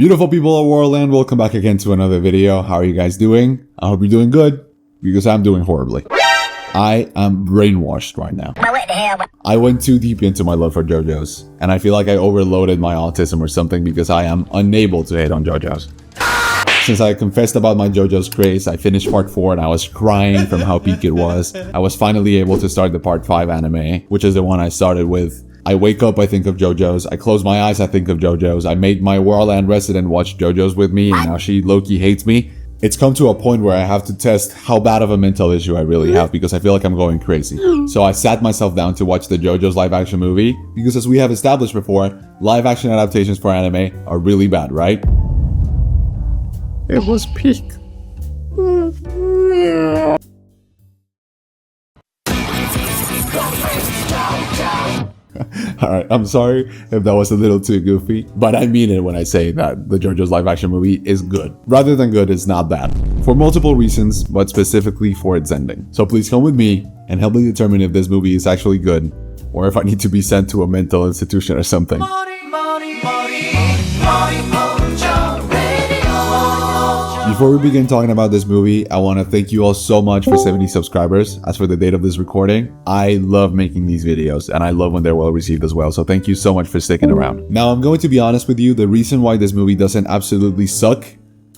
Beautiful people of Worldland, welcome back again to another video. How are you guys doing? I hope you're doing good, because I'm doing horribly. I am brainwashed right now. I went too deep into my love for Jojo's, and I feel like I overloaded my autism or something because I am unable to hate on Jojo's. Since I confessed about my Jojo's craze, I finished part 4 and I was crying from how peak it was. I was finally able to start the part 5 anime, which is the one I started with. I wake up, I think of Jojo's. I close my eyes, I think of Jojo's. I made my Worldland resident watch Jojo's with me, and now she low-key hates me. It's come to a point where I have to test how bad of a mental issue I really have because I feel like I'm going crazy. So I sat myself down to watch the Jojo's live-action movie because, as we have established before, live-action adaptations for anime are really bad, right? It was peak. Alright, I'm sorry if that was a little too goofy, but I mean it when I say that the Jojo's live action movie is good. Rather than good, it's not bad. For multiple reasons, but specifically for its ending. So please come with me and help me determine if this movie is actually good, or if I need to be sent to a mental institution or something. Before we begin talking about this movie, I want to thank you all so much for 70 subscribers. As for the date of this recording, I love making these videos and I love when they're well received as well, so thank you so much for sticking around. Now, I'm going to be honest with you, the reason why this movie doesn't absolutely suck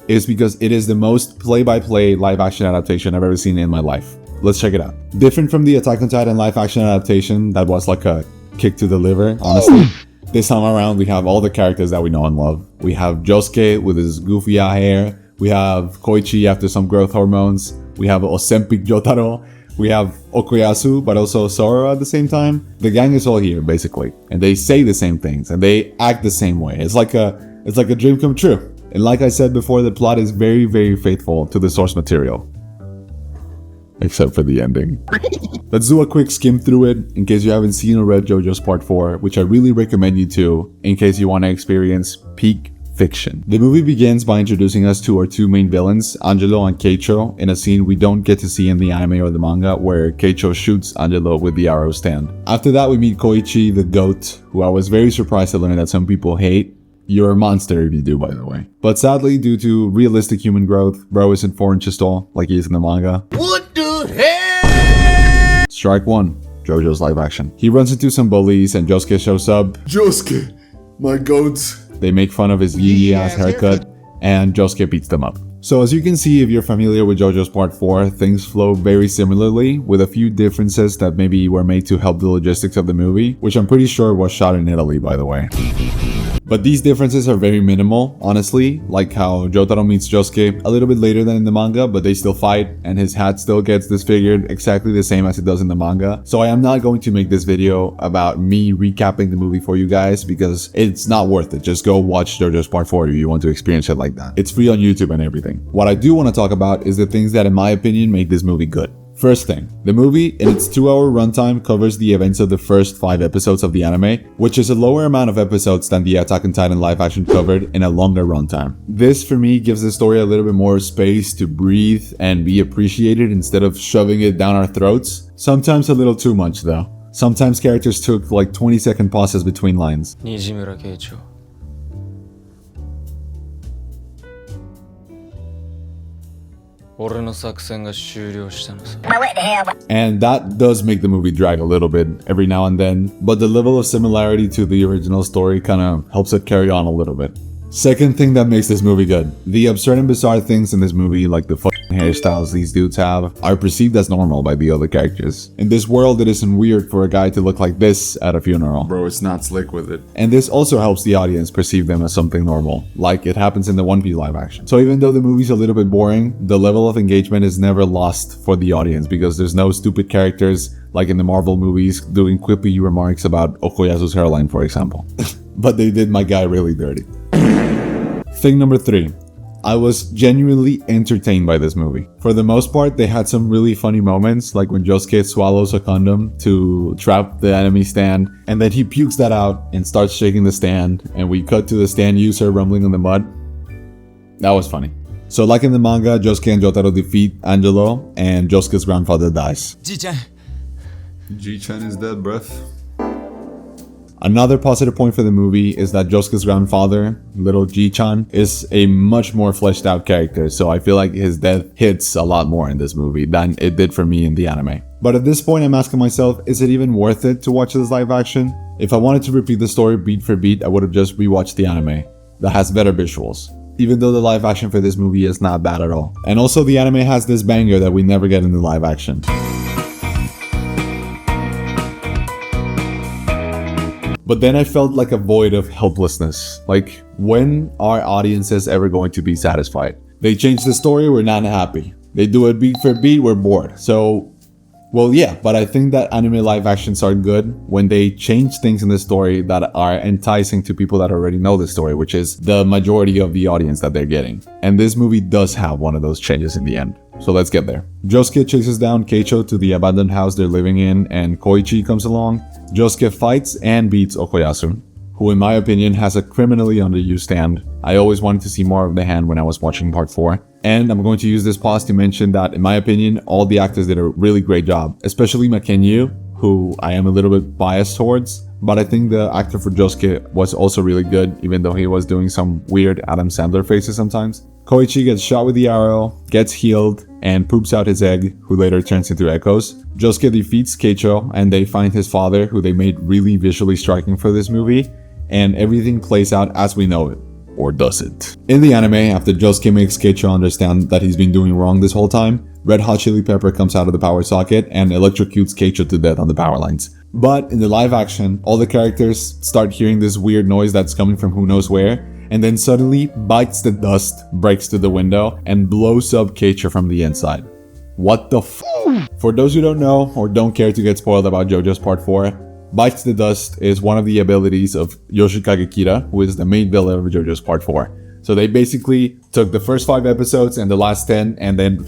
is because it is the most play-by-play live-action adaptation I've ever seen in my life. Let's check it out. Different from the Attack on Titan live-action adaptation that was like a kick to the liver, honestly. This time around, we have all the characters that we know and love. We have Josuke with his goofy hair. We have Koichi after some growth hormones. We have Osempic Jotaro. We have Okuyasu, but also Sora at the same time. The gang is all here, basically. And they say the same things, and they act the same way. It's like a dream come true. And like I said before, the plot is very, very faithful to the source material. Except for the ending. Let's do a quick skim through it, in case you haven't seen or read Jojo's Part 4, which I really recommend you to, in case you want to experience peak fiction. The movie begins by introducing us to our two main villains, Angelo and Keicho, in a scene we don't get to see in the anime or the manga, where Keicho shoots Angelo with the arrow stand. After that, we meet Koichi, the goat, who I was very surprised to learn that some people hate. You're a monster if you do, by the way. But sadly, due to realistic human growth, bro isn't 4 inches tall, like he is in the manga. What the hell? Strike 1. Jojo's live action. He runs into some bullies and Josuke shows up. Josuke, my goat. They make fun of his yee-ass haircut, and Josuke beats them up. So as you can see, if you're familiar with Jojo's Part 4, things flow very similarly, with a few differences that maybe were made to help the logistics of the movie, which I'm pretty sure was shot in Italy, by the way. But these differences are very minimal, honestly, like how Jotaro meets Josuke a little bit later than in the manga, but they still fight, and his hat still gets disfigured exactly the same as it does in the manga. So I am not going to make this video about me recapping the movie for you guys, because it's not worth it. Just go watch Jojo's Part 4 if you want to experience it like that. It's free on YouTube and everything. What I do want to talk about is the things that, in my opinion, make this movie good. First thing, the movie, in its 2-hour runtime, covers the events of the first 5 episodes of the anime, which is a lower amount of episodes than the Attack on Titan live action covered in a longer runtime. This, for me, gives the story a little bit more space to breathe and be appreciated instead of shoving it down our throats. Sometimes a little too much, though. Sometimes characters took like 20-second pauses between lines. And that does make the movie drag a little bit every now and then, but the level of similarity to the original story kind of helps it carry on a little bit. Second thing that makes this movie good. The absurd and bizarre things in this movie, like the fucking hairstyles these dudes have, are perceived as normal by the other characters. In this world, it isn't weird for a guy to look like this at a funeral. Bro, it's not slick with it. And this also helps the audience perceive them as something normal, like it happens in the One Piece live action. So even though the movie's a little bit boring, the level of engagement is never lost for the audience because there's no stupid characters like in the Marvel movies doing quippy remarks about Okuyasu's hairline, for example. But they did my guy really dirty. Thing number 3. I was genuinely entertained by this movie. For the most part, they had some really funny moments, like when Josuke swallows a condom to trap the enemy stand, and then he pukes that out and starts shaking the stand, and we cut to the stand user rumbling in the mud. That was funny. So like in the manga, Josuke and Jotaro defeat Angelo, and Josuke's grandfather dies. G-chan. G-chan is dead, bruv. Another positive point for the movie is that Josuke's grandfather, little Ji-chan, is a much more fleshed out character, so I feel like his death hits a lot more in this movie than it did for me in the anime. But at this point I'm asking myself, is it even worth it to watch this live action? If I wanted to repeat the story beat for beat, I would have just rewatched the anime that has better visuals. Even though the live action for this movie is not bad at all. And also the anime has this banger that we never get in the live action. But then I felt like a void of helplessness. Like, when are audiences ever going to be satisfied? They change the story, we're not happy. They do it beat for beat, we're bored. So, well, yeah, but I think that anime live actions are good when they change things in the story that are enticing to people that already know the story, which is the majority of the audience that they're getting. And this movie does have one of those changes in the end. So let's get there. Josuke chases down Keicho to the abandoned house they're living in, and Koichi comes along. Josuke fights and beats Okuyasu, who in my opinion has a criminally underused hand. I always wanted to see more of the hand when I was watching part 4. And I'm going to use this pause to mention that in my opinion, all the actors did a really great job, especially Makenyu, who I am a little bit biased towards. But I think the actor for Josuke was also really good, even though he was doing some weird Adam Sandler faces sometimes. Koichi gets shot with the arrow, gets healed, and poops out his egg, who later turns into echoes. Josuke defeats Keicho, and they find his father, who they made really visually striking for this movie, and everything plays out as we know it. Or does it? In the anime, after Josuke makes Keicho understand that he's been doing wrong this whole time, Red Hot Chili Pepper comes out of the power socket and electrocutes Keicho to death on the power lines. But in the live action, all the characters start hearing this weird noise that's coming from who knows where, and then suddenly bites the dust, breaks through the window, and blows up Keicho from the inside. What the f? For those who don't know or don't care to get spoiled about JoJo's Part 4, Bites the Dust is one of the abilities of Yoshikage Kira, who is the main villain of JoJo's Part 4. So they basically took the first 5 episodes and the last 10, and then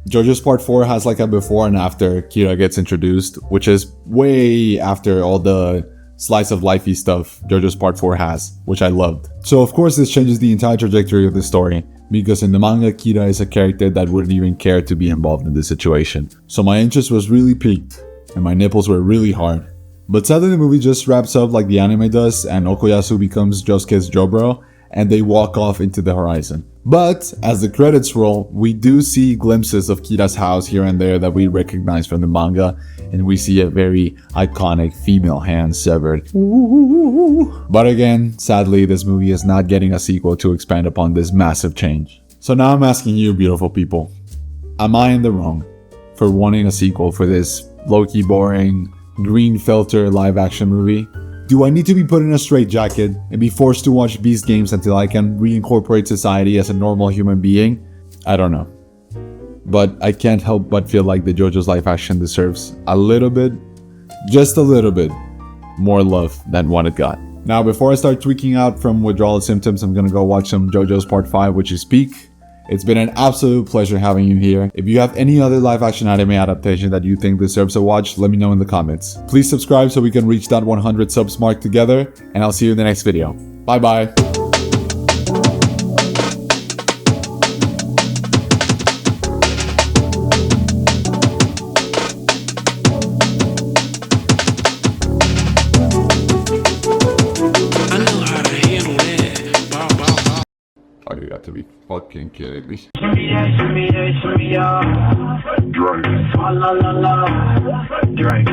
JoJo's Part 4 has like a before and after Kira gets introduced, which is way after all the slice of lifey stuff JoJo's Part 4 has, which I loved. So of course this changes the entire trajectory of the story, because in the manga Kira is a character that wouldn't even care to be involved in this situation. So my interest was really piqued, and my nipples were really hard. But sadly the movie just wraps up like the anime does, and Okuyasu becomes Josuke's Jobro, and they walk off into the horizon. But as the credits roll, we do see glimpses of Kira's house here and there that we recognize from the manga, and we see a very iconic female hand severed. But again, sadly, this movie is not getting a sequel to expand upon this massive change. So now I'm asking you, beautiful people, am I in the wrong for wanting a sequel for this low-key boring, green filter live-action movie? Do I need to be put in a straitjacket and be forced to watch Beast Games until I can reincorporate society as a normal human being? I don't know. But I can't help but feel like the JoJo's live action deserves a little bit, just a little bit, more love than what it got. Now, before I start tweaking out from withdrawal symptoms, I'm gonna go watch some JoJo's Part 5, which is Peak. It's been an absolute pleasure having you here. If you have any other live action anime adaptation that you think deserves a watch, let me know in the comments. Please subscribe so we can reach that 100 subs mark together, and I'll see you in the next video. Bye bye. Oh, you got to be fucking kidding me. Drink.